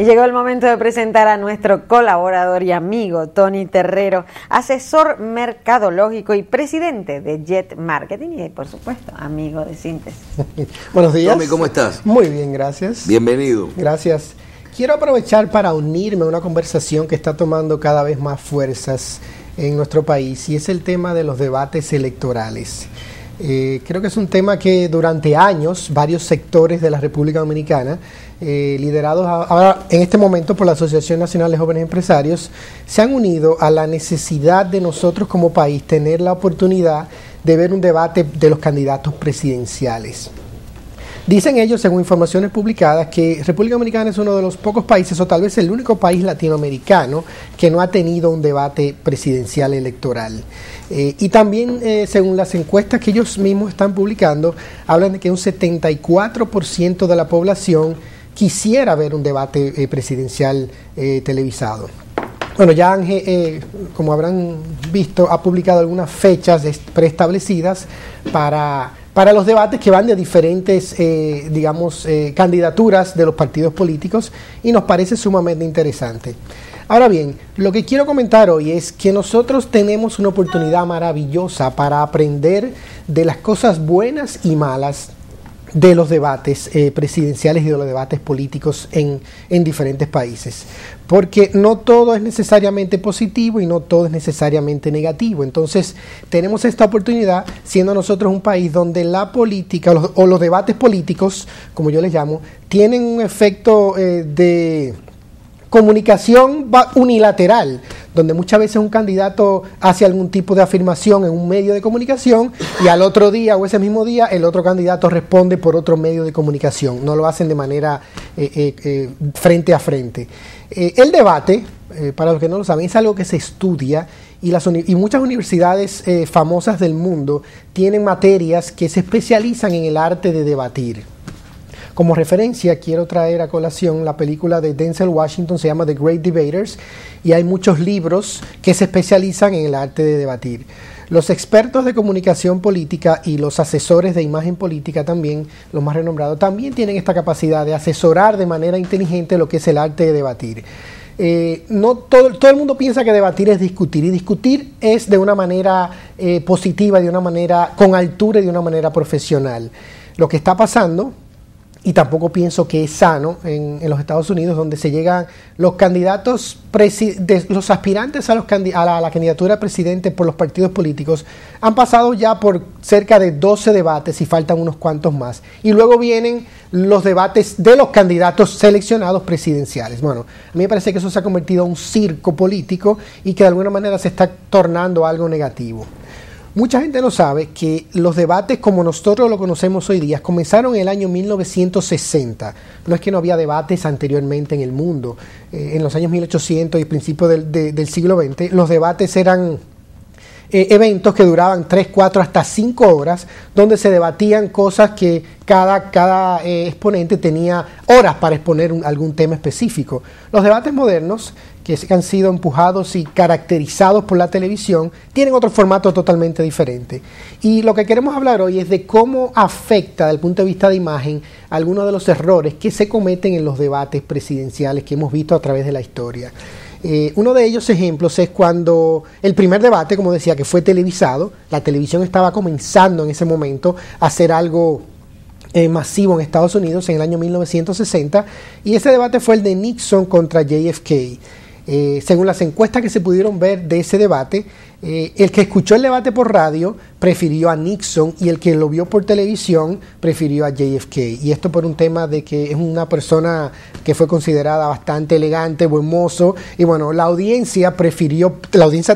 llegó el momento de presentar a nuestro colaborador y amigo Tony Terrero, asesor mercadológico y presidente de Jet Marketing y, por supuesto, amigo de Síntesis. Buenos días. Tommy, ¿cómo estás? Muy bien, gracias. Bienvenido. Gracias. Quiero aprovechar para unirme a una conversación que está tomando cada vez más fuerzas en nuestro país y es el tema de los debates electorales. Creo que es un tema que durante años varios sectores de la República Dominicana, liderados ahora en este momento por la Asociación Nacional de Jóvenes Empresarios, se han unido a la necesidad de nosotros como país tener la oportunidad de ver un debate de los candidatos presidenciales. Dicen ellos, según informaciones publicadas, que República Dominicana es uno de los pocos países, o tal vez el único país latinoamericano, que no ha tenido un debate presidencial electoral. Y también, según las encuestas que ellos mismos están publicando, hablan de que un 74% de la población quisiera ver un debate presidencial televisado. Bueno, ya Ángel, como habrán visto, ha publicado algunas fechas preestablecidas para los debates que van de diferentes, candidaturas de los partidos políticos y nos parece sumamente interesante. Ahora bien, lo que quiero comentar hoy es que nosotros tenemos una oportunidad maravillosa para aprender de las cosas buenas y malas de los debates presidenciales y de los debates políticos en diferentes países. Porque no todo es necesariamente positivo y no todo es necesariamente negativo. Entonces, tenemos esta oportunidad, siendo nosotros un país donde la política o los debates políticos, como yo les llamo, tienen un efecto de comunicación unilateral, donde muchas veces un candidato hace algún tipo de afirmación en un medio de comunicación y al otro día o ese mismo día el otro candidato responde por otro medio de comunicación. No lo hacen de manera frente a frente. El debate, para los que no lo saben, es algo que se estudia y muchas universidades famosas del mundo tienen materias que se especializan en el arte de debatir. Como referencia, quiero traer a colación la película de Denzel Washington, se llama The Great Debaters, y hay muchos libros que se especializan en el arte de debatir. Los expertos de comunicación política y los asesores de imagen política también, los más renombrados, también tienen esta capacidad de asesorar de manera inteligente lo que es el arte de debatir. No todo el mundo piensa que debatir es discutir, y discutir es de una manera positiva, de una manera con altura y de una manera profesional. Lo que está pasando, y tampoco pienso que es sano en los Estados Unidos, donde se llegan los candidatos, los aspirantes a la candidatura a presidente por los partidos políticos, han pasado ya por cerca de 12 debates y faltan unos cuantos más. Y luego vienen los debates de los candidatos seleccionados presidenciales. Bueno, a mí me parece que eso se ha convertido en un circo político y que de alguna manera se está tornando algo negativo. Mucha gente no sabe que los debates como nosotros lo conocemos hoy día comenzaron en el año 1960. No es que no había debates anteriormente en el mundo. En los años 1800 y principios del siglo XX, los debates eran eventos que duraban 3, 4, hasta 5 horas, donde se debatían cosas que cada exponente tenía horas para exponer algún tema específico. Los debates modernos, que han sido empujados y caracterizados por la televisión, tienen otro formato totalmente diferente. Y lo que queremos hablar hoy es de cómo afecta, desde el punto de vista de imagen, algunos de los errores que se cometen en los debates presidenciales que hemos visto a través de la historia. Uno de ellos ejemplos es cuando el primer debate, como decía, que fue televisado, la televisión estaba comenzando en ese momento a hacer algo masivo en Estados Unidos en el año 1960, y ese debate fue el de Nixon contra JFK. Según las encuestas que se pudieron ver de ese debate, el que escuchó el debate por radio prefirió a Nixon y el que lo vio por televisión prefirió a JFK. Y esto por un tema de que es una persona que fue considerada bastante elegante, buen mozo. Y bueno, la audiencia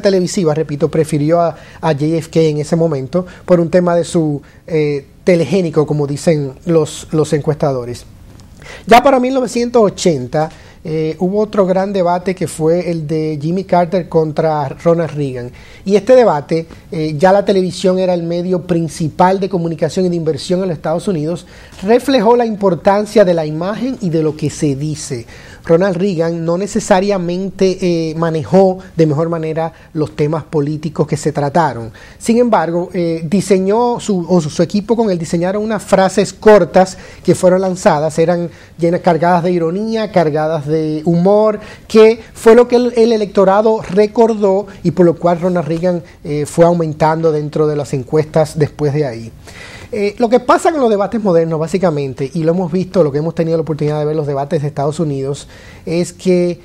televisiva, prefirió a JFK en ese momento por un tema de su telegénico, como dicen los encuestadores. Ya para 1980, hubo otro gran debate que fue el de Jimmy Carter contra Ronald Reagan. Y este debate, ya la televisión era el medio principal de comunicación y de inversión en los Estados Unidos, reflejó la importancia de la imagen y de lo que se dice. Ronald Reagan no necesariamente manejó de mejor manera los temas políticos que se trataron. Sin embargo, diseñó su equipo con él diseñaron unas frases cortas que fueron lanzadas, eran cargadas de ironía, cargadas de humor, que fue lo que el electorado recordó y por lo cual Ronald Reagan fue aumentando dentro de las encuestas después de ahí. Lo que pasa con los debates modernos, básicamente, y lo hemos visto, lo que hemos tenido la oportunidad de ver los debates de Estados Unidos, es que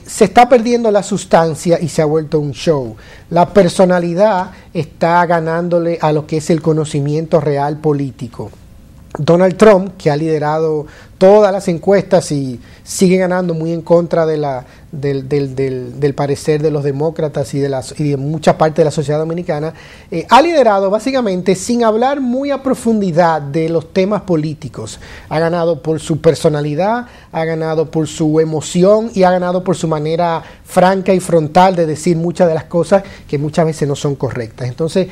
se está perdiendo la sustancia y se ha vuelto un show. La personalidad está ganándole a lo que es el conocimiento real político. Donald Trump, que ha liderado todas las encuestas y sigue ganando muy en contra de del parecer de los demócratas y de mucha parte de la sociedad dominicana, ha liderado básicamente sin hablar muy a profundidad de los temas políticos. Ha ganado por su personalidad, ha ganado por su emoción y ha ganado por su manera franca y frontal de decir muchas de las cosas que muchas veces no son correctas. Entonces,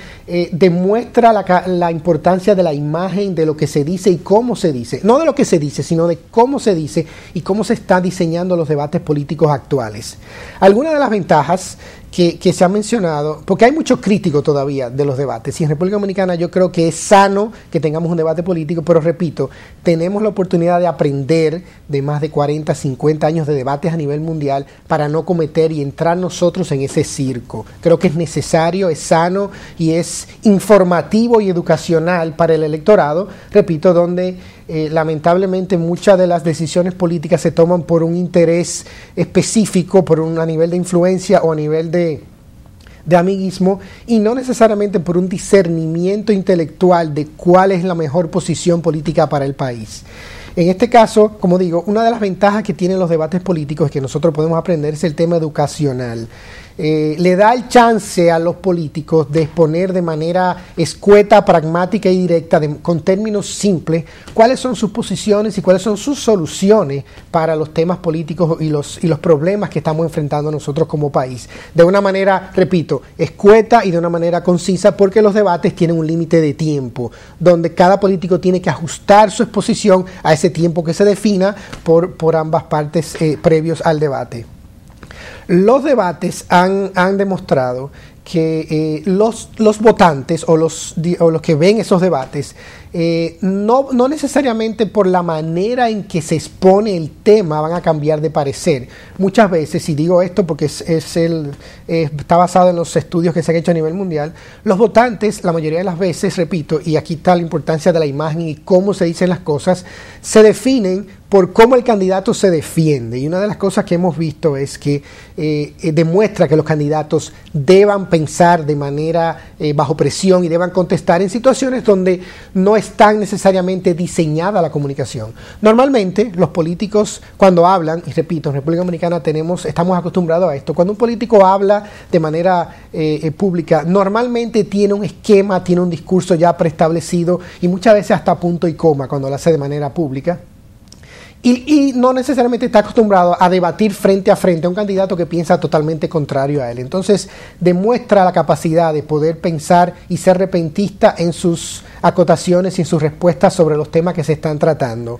demuestra la importancia de la imagen, de lo que se dice y cómo se dice. No de lo que se dice, sino de cómo se dice y cómo se están diseñando los debates políticos actuales. Algunas de las ventajas que se han mencionado, porque hay muchos críticos todavía de los debates, y en República Dominicana yo creo que es sano que tengamos un debate político, pero repito, tenemos la oportunidad de aprender de más de 40, 50 años de debates a nivel mundial para no cometer y entrar nosotros en ese circo. Creo que es necesario, es sano y es informativo y educacional para el electorado, repito, donde lamentablemente muchas de las decisiones políticas se toman por un interés específico, a nivel de influencia o a nivel de amiguismo y no necesariamente por un discernimiento intelectual de cuál es la mejor posición política para el país. En este caso, como digo, una de las ventajas que tienen los debates políticos que nosotros podemos aprender es el tema educacional. Le da el chance a los políticos de exponer de manera escueta, pragmática y directa, con términos simples, cuáles son sus posiciones y cuáles son sus soluciones para los temas políticos y los problemas que estamos enfrentando nosotros como país. De una manera, repito, escueta y de una manera concisa, porque los debates tienen un límite de tiempo, donde cada político tiene que ajustar su exposición a ese tiempo que se defina por ambas partes previos al debate. Los debates han demostrado que los votantes o los que ven esos debates no necesariamente por la manera en que se expone el tema van a cambiar de parecer. Muchas veces, y digo esto porque está basado en los estudios que se han hecho a nivel mundial, los votantes, la mayoría de las veces, repito, y aquí está la importancia de la imagen y cómo se dicen las cosas, se definen por cómo el candidato se defiende. Y una de las cosas que hemos visto es que demuestra que los candidatos deban pensar de manera bajo presión y deban contestar en situaciones donde no están necesariamente diseñada la comunicación. Normalmente los políticos cuando hablan, y repito, en República Dominicana estamos acostumbrados a esto, cuando un político habla de manera pública, normalmente tiene un esquema, tiene un discurso ya preestablecido y muchas veces hasta punto y coma cuando lo hace de manera pública. Y no necesariamente está acostumbrado a debatir frente a frente a un candidato que piensa totalmente contrario a él. Entonces demuestra la capacidad de poder pensar y ser repentista en sus acotaciones y en sus respuestas sobre los temas que se están tratando.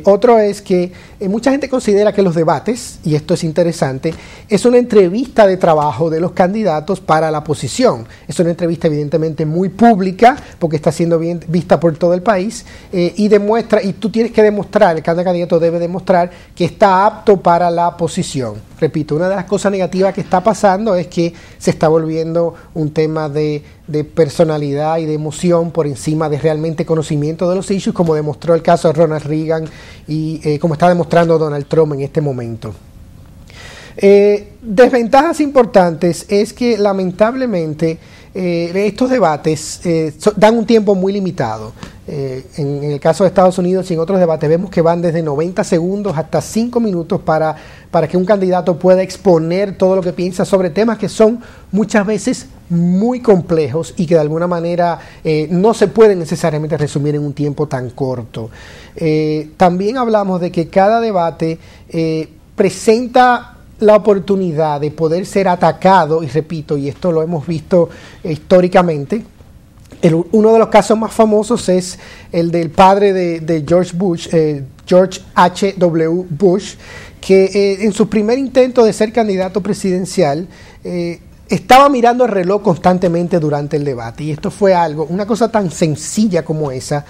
Otro es que mucha gente considera que los debates, y esto es interesante, es una entrevista de trabajo de los candidatos para la posición. Es una entrevista evidentemente muy pública porque está siendo bien vista por todo el país y tú tienes que demostrar, cada candidato debe demostrar que está apto para la posición. Repito, una de las cosas negativas que está pasando es que se está volviendo un tema de personalidad y de emoción por encima de realmente conocimiento de los issues, como demostró el caso de Ronald Reagan y como está demostrando Donald Trump en este momento. Desventajas importantes es que lamentablemente estos debates dan un tiempo muy limitado. En el caso de Estados Unidos y en otros debates vemos que van desde 90 segundos hasta 5 minutos para que un candidato pueda exponer todo lo que piensa sobre temas que son muchas veces muy complejos y que de alguna manera no se pueden necesariamente resumir en un tiempo tan corto. También hablamos de que cada debate presenta la oportunidad de poder ser atacado, y repito, y esto lo hemos visto históricamente. Uno de los casos más famosos es el del padre de George Bush, George H.W. Bush, que en su primer intento de ser candidato presidencial estaba mirando el reloj constantemente durante el debate, y esto fue una cosa tan sencilla como esa,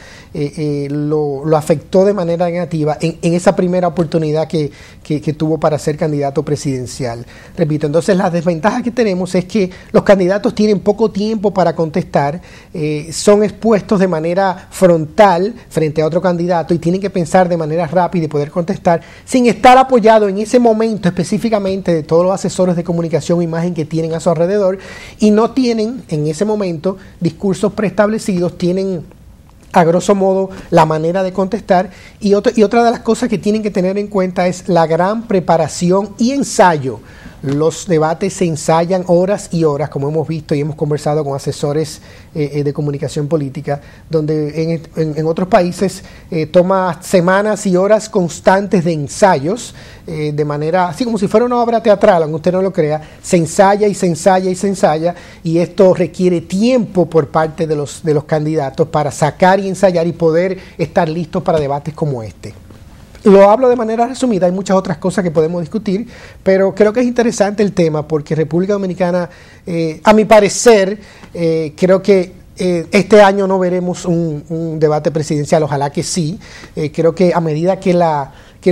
lo afectó de manera negativa en esa primera oportunidad que tuvo para ser candidato presidencial. Repito, entonces la desventaja que tenemos es que los candidatos tienen poco tiempo para contestar, son expuestos de manera frontal frente a otro candidato y tienen que pensar de manera rápida y poder contestar sin estar apoyado en ese momento específicamente de todos los asesores de comunicación e imagen que tienen a su alrededor, y no tienen en ese momento discursos preestablecidos, tienen a grosso modo la manera de contestar, y otra de las cosas que tienen que tener en cuenta es la gran preparación y ensayo. Los debates se ensayan horas y horas, como hemos visto y hemos conversado con asesores de comunicación política, donde en otros países toma semanas y horas constantes de ensayos, de manera, así como si fuera una obra teatral, aunque usted no lo crea, se ensaya y se ensaya y se ensaya, y esto requiere tiempo por parte de los candidatos para sacar y ensayar y poder estar listos para debates como este. Lo hablo de manera resumida, hay muchas otras cosas que podemos discutir, pero creo que es interesante el tema porque República Dominicana, a mi parecer, creo que este año no veremos un debate presidencial, ojalá que sí. Creo que a medida que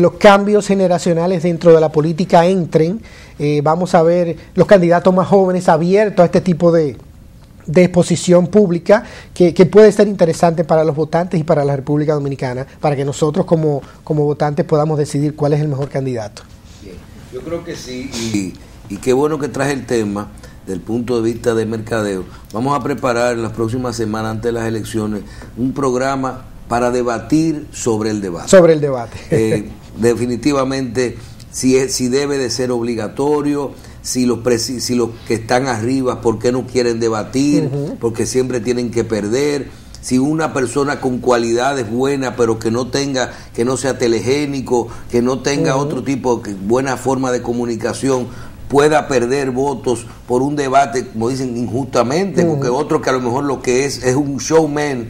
los cambios generacionales dentro de la política entren, vamos a ver los candidatos más jóvenes abiertos a este tipo de exposición pública que puede ser interesante para los votantes y para la República Dominicana, para que nosotros como votantes podamos decidir cuál es el mejor candidato. Bien, yo creo que sí, y qué bueno que traje el tema del punto de vista de mercadeo. Vamos a preparar en las próximas semanas antes de las elecciones un programa para debatir sobre el debate. Sobre el debate. Definitivamente, si debe de ser obligatorio, si los que están arriba, ¿por qué no quieren debatir? Porque siempre tienen que perder. Si una persona con cualidades buenas, pero que no sea telegénico, que no tenga otro tipo de buena forma de comunicación, pueda perder votos por un debate, como dicen, injustamente, porque otro que a lo mejor lo que es un showman,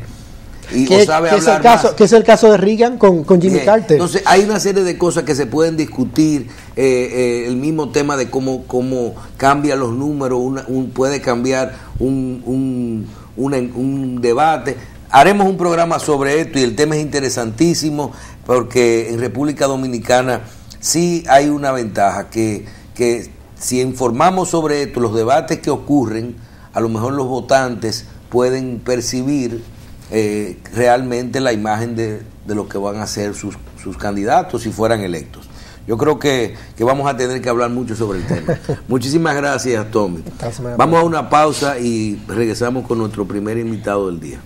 y o sabe hablar más. Que es el caso de Reagan con Jimmy Carter. Entonces hay una serie de cosas que se pueden discutir, el mismo tema de cómo cambia los números, puede cambiar un debate. Haremos un programa sobre esto y el tema es interesantísimo porque en República Dominicana sí hay una ventaja, que si informamos sobre esto, los debates que ocurren, a lo mejor los votantes pueden percibir realmente la imagen de lo que van a ser sus candidatos si fueran electos. Yo creo que vamos a tener que hablar mucho sobre el tema. Muchísimas gracias, Tommy. Vamos a una pausa y regresamos con nuestro primer invitado del día.